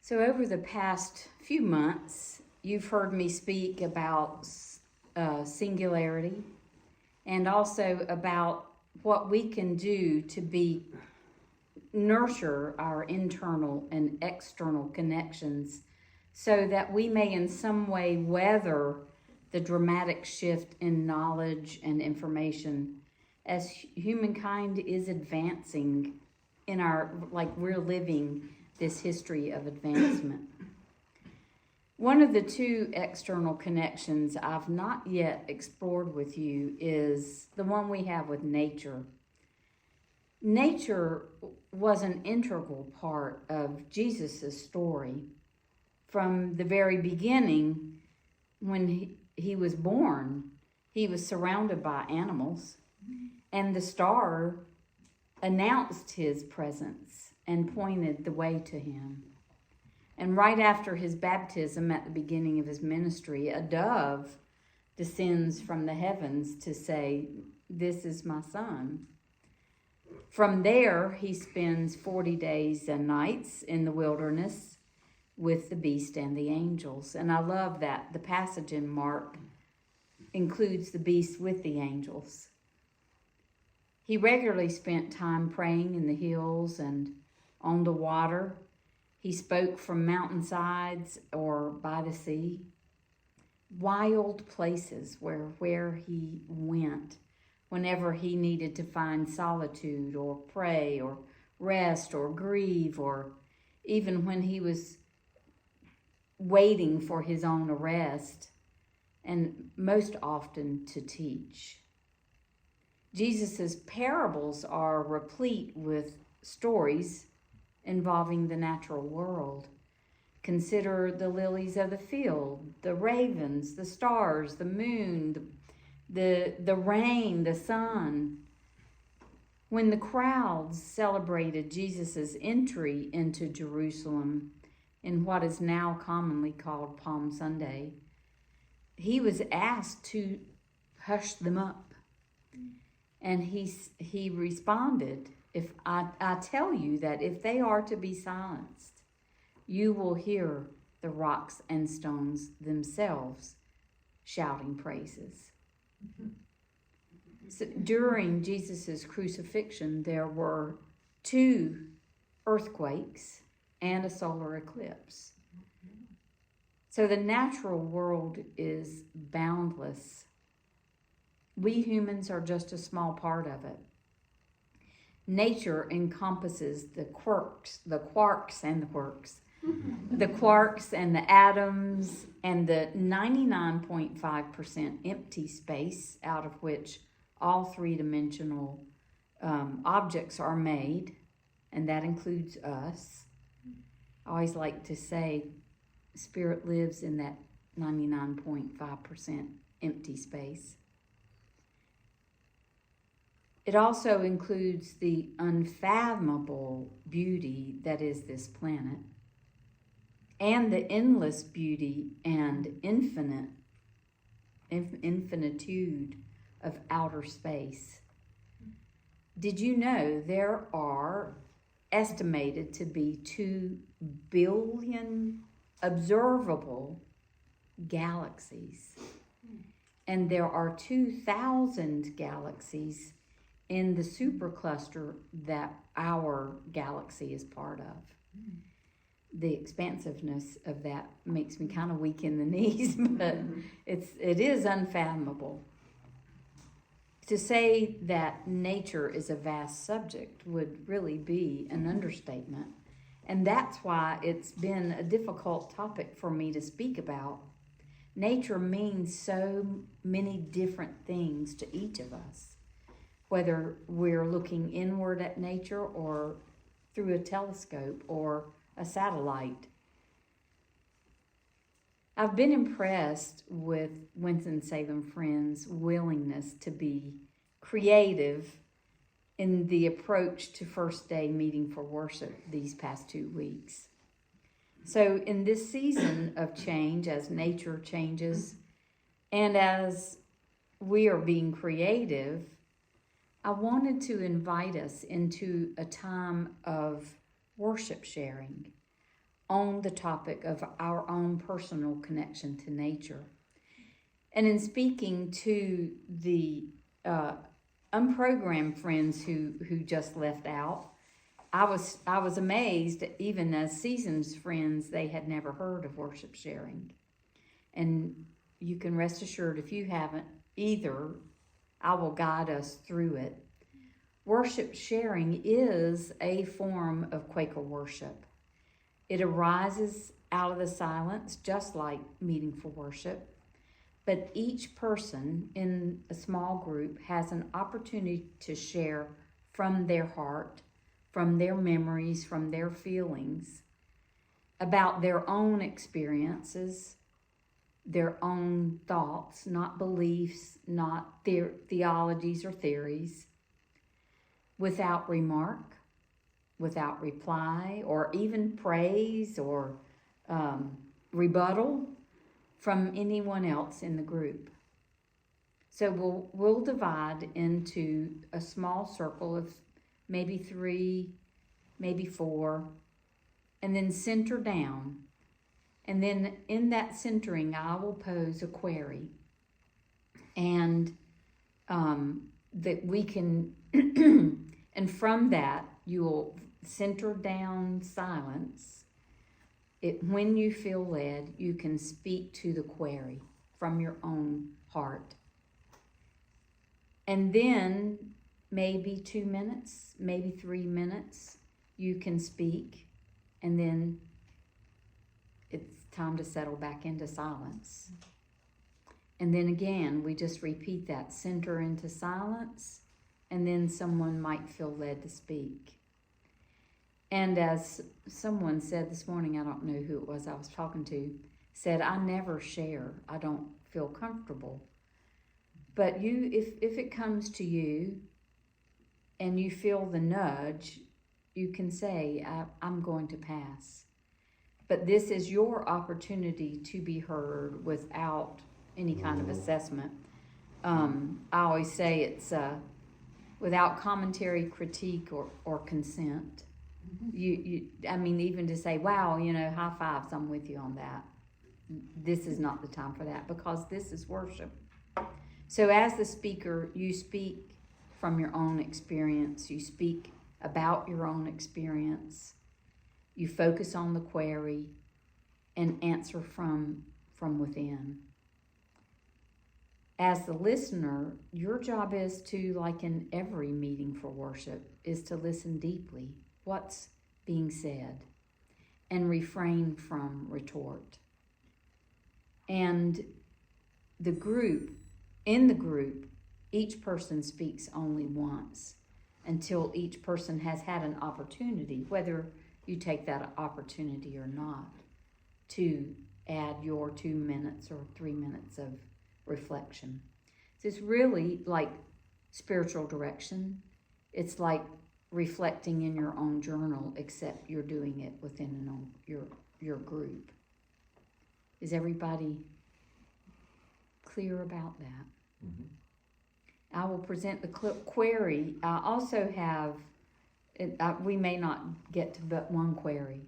So over the past few months, you've heard me speak about singularity and also about what we can do to nurture our internal and external connections so that we may in some way weather the dramatic shift in knowledge and information as humankind is advancing we're living this history of advancement. One of the two external connections I've not yet explored with you is the one we have with nature. Nature was an integral part of Jesus' story. From the very beginning, when he was born, he was surrounded by animals, and the star announced his presence and pointed the way to him. And right after his baptism at the beginning of his ministry, a dove descends from the heavens to say, "This is my son." From there, he spends 40 days and nights in the wilderness with the beast and the angels. And I love that the passage in Mark includes the beast with the angels. He regularly spent time praying in the hills and on the water. He spoke from mountainsides or by the sea. Wild places where he went whenever he needed to find solitude or pray or rest or grieve, or even when he was waiting for his own arrest, and most often to teach. Jesus' parables are replete with stories involving the natural world. Consider the lilies of the field, the ravens, the stars, the moon, the rain, the sun. When the crowds celebrated Jesus' entry into Jerusalem in what is now commonly called Palm Sunday, he was asked to hush them up. And he responded, "If I tell you that if they are to be silenced, you will hear the rocks and stones themselves shouting praises." So during Jesus' crucifixion, there were 2 earthquakes and a solar eclipse. So the natural world is boundless. We humans are just a small part of it. Nature encompasses the quarks and the atoms and the 99.5% empty space out of which all three-dimensional objects are made, and that includes us. I always like to say spirit lives in that 99.5% empty space. It also includes the unfathomable beauty that is this planet, and the endless beauty and infinitude of outer space. Did you know there are estimated to be 2 billion observable galaxies, and there are 2,000 galaxies in the supercluster that our galaxy is part of. The expansiveness of that makes me kind of weak in the knees, but it is unfathomable. To say that nature is a vast subject would really be an understatement. And that's why it's been a difficult topic for me to speak about. Nature means so many different things to each of us, whether we're looking inward at nature or through a telescope or a satellite. I've been impressed with Winston-Salem Friends' willingness to be creative in the approach to First Day Meeting for Worship these past 2 weeks. So in this season of change, as nature changes and as we are being creative, I wanted to invite us into a time of worship sharing, on the topic of our own personal connection to nature. And in speaking to the unprogrammed friends who just left out, I was amazed, even as seasoned friends, they had never heard of worship sharing. And you can rest assured, if you haven't either, I will guide us through it. Worship sharing is a form of Quaker worship. It arises out of the silence, just like meeting for worship. But each person in a small group has an opportunity to share from their heart, from their memories, from their feelings, about their own experiences, their own thoughts, not beliefs, not theologies or theories, without remark, without reply, or even praise or rebuttal from anyone else in the group. So we'll divide into a small circle of maybe 3, maybe 4, and then center down. And then in that centering, I will pose a query. And that we can, and from that, you will center down silence. When you feel led, you can speak to the query from your own heart. And then maybe 2 minutes, maybe 3 minutes, you can speak. And then it's time to settle back into silence. And then again, we just repeat that, center into silence, and then someone might feel led to speak. And as someone said this morning, I don't know who it was I was talking to, said, I never share. I don't feel comfortable. But you, if it comes to you and you feel the nudge, you can say, I'm going to pass. But this is your opportunity to be heard without any kind of assessment. I always say it's without commentary, critique, or consent. I mean, even to say, wow, high fives, I'm with you on that. This is not the time for that, because this is worship. So as the speaker, you speak from your own experience. You speak about your own experience. You focus on the query and answer from within. As the listener, your job is to, like in every meeting for worship, is to listen deeply. What's being said, and refrain from retort. And in the group, each person speaks only once until each person has had an opportunity, whether you take that opportunity or not, to add your 2 minutes or 3 minutes of reflection. So it's really like spiritual direction. It's like reflecting in your own journal, except you're doing it within your group. Is everybody clear about that? Mm-hmm. I will present the query. I also have, we may not get to but one query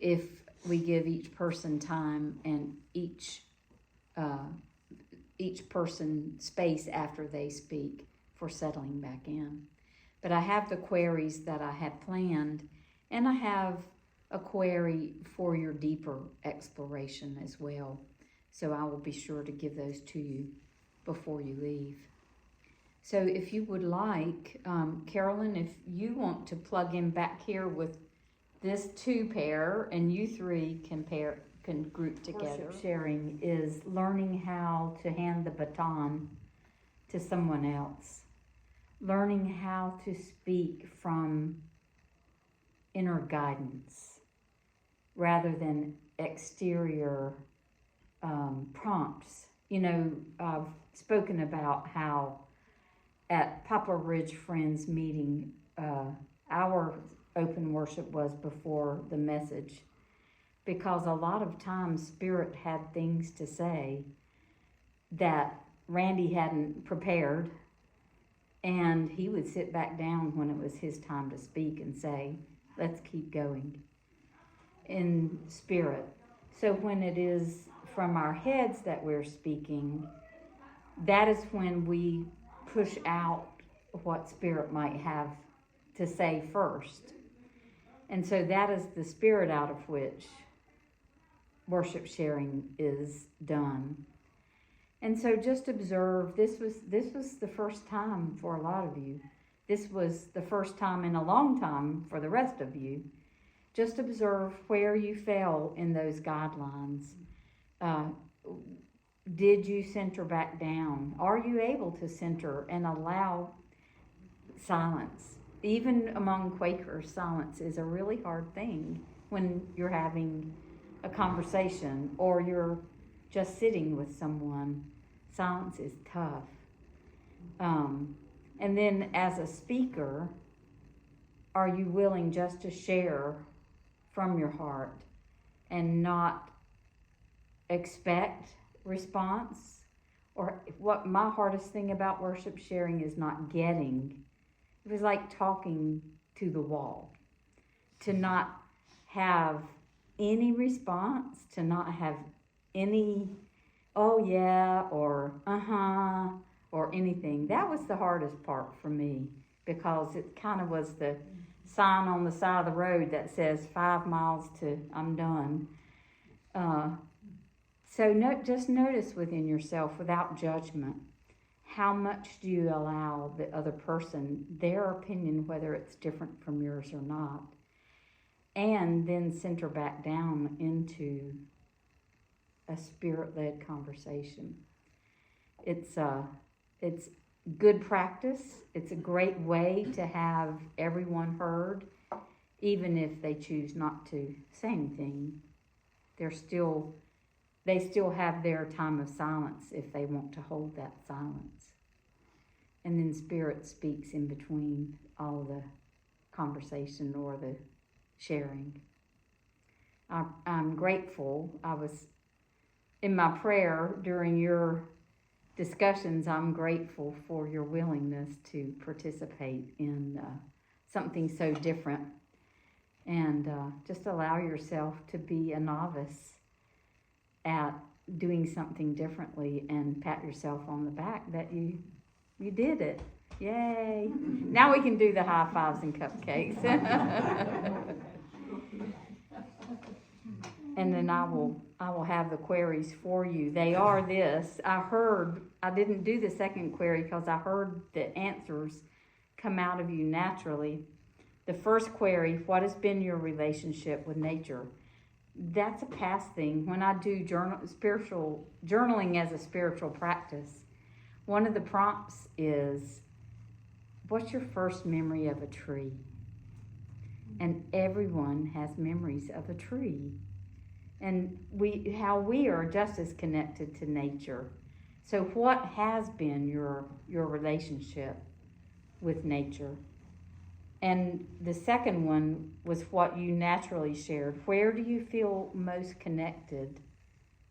if we give each person time and each person space after they speak for settling back in. But I have the queries that I had planned, and I have a query for your deeper exploration as well. So I will be sure to give those to you before you leave. So if you would like, Carolyn, if you want to plug in back here with this 2 pair, and you 3 can group together. Worship sharing is learning how to hand the baton to someone else. Learning how to speak from inner guidance rather than exterior prompts. I've spoken about how at Poplar Ridge Friends meeting, our open worship was before the message, because a lot of times Spirit had things to say that Randy hadn't prepared. And he would sit back down when it was his time to speak and say, let's keep going. in spirit. So when it is from our heads that we're speaking, that is when we push out what spirit might have to say first. And so that is the spirit out of which worship sharing is done. And so just observe, this was the first time for a lot of you. This was the first time in a long time for the rest of you. Just observe where you fell in those guidelines. Did you center back down? Are you able to center and allow silence? Even among Quakers, silence is a really hard thing when you're having a conversation or you're just sitting with someone. Silence is tough. And then as a speaker, are you willing just to share from your heart and not expect response? Or what my hardest thing about worship sharing is not getting. It was like talking to the wall. To not have any response, to not have any, oh yeah, or uh-huh, or anything. That was the hardest part for me, because it kind of was the sign on the side of the road that says 5 miles to I'm done. So just notice within yourself, without judgment, how much do you allow the other person, their opinion, whether it's different from yours or not, and then center back down into a spirit-led conversation. It's good practice. It's a great way to have everyone heard, even if they choose not to say anything. They still have their time of silence if they want to hold that silence. And then spirit speaks in between all the conversation or the sharing. I'm grateful. I was in my prayer during your discussions, I'm grateful for your willingness to participate in something so different, and just allow yourself to be a novice at doing something differently, and pat yourself on the back that you did it. Yay. Now we can do the high fives and cupcakes. And then I will have the queries for you. They are this. I didn't do the second query because I heard the answers come out of you naturally. The first query, what has been your relationship with nature? That's a past thing. When I do journaling as a spiritual practice, one of the prompts is, what's your first memory of a tree? And everyone has memories of a tree. And how we are just as connected to nature. So what has been your relationship with nature? And the second one was what you naturally shared. Where do you feel most connected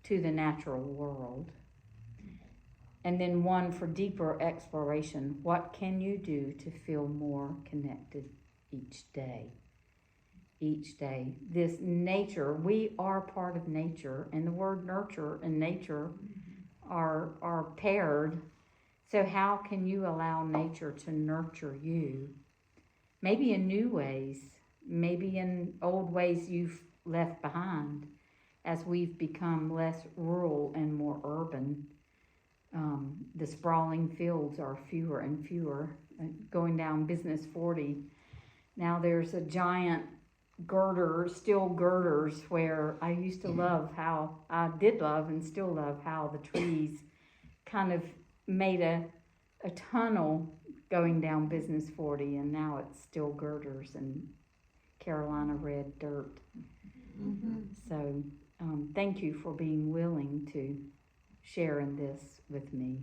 to the natural world? And then one for deeper exploration. What can you do to feel more connected each day? Each day. This nature, we are part of nature, and the word nurture and nature are paired. So how can you allow nature to nurture you? Maybe in new ways, maybe in old ways you've left behind as we've become less rural and more urban. The sprawling fields are fewer and fewer. Going down Business 40, now there's a giant steel girders, where I used to love how, I did love and still love how the trees kind of made a tunnel going down Business 40, and now it's still girders and Carolina red dirt. Mm-hmm. So thank you for being willing to share in this with me.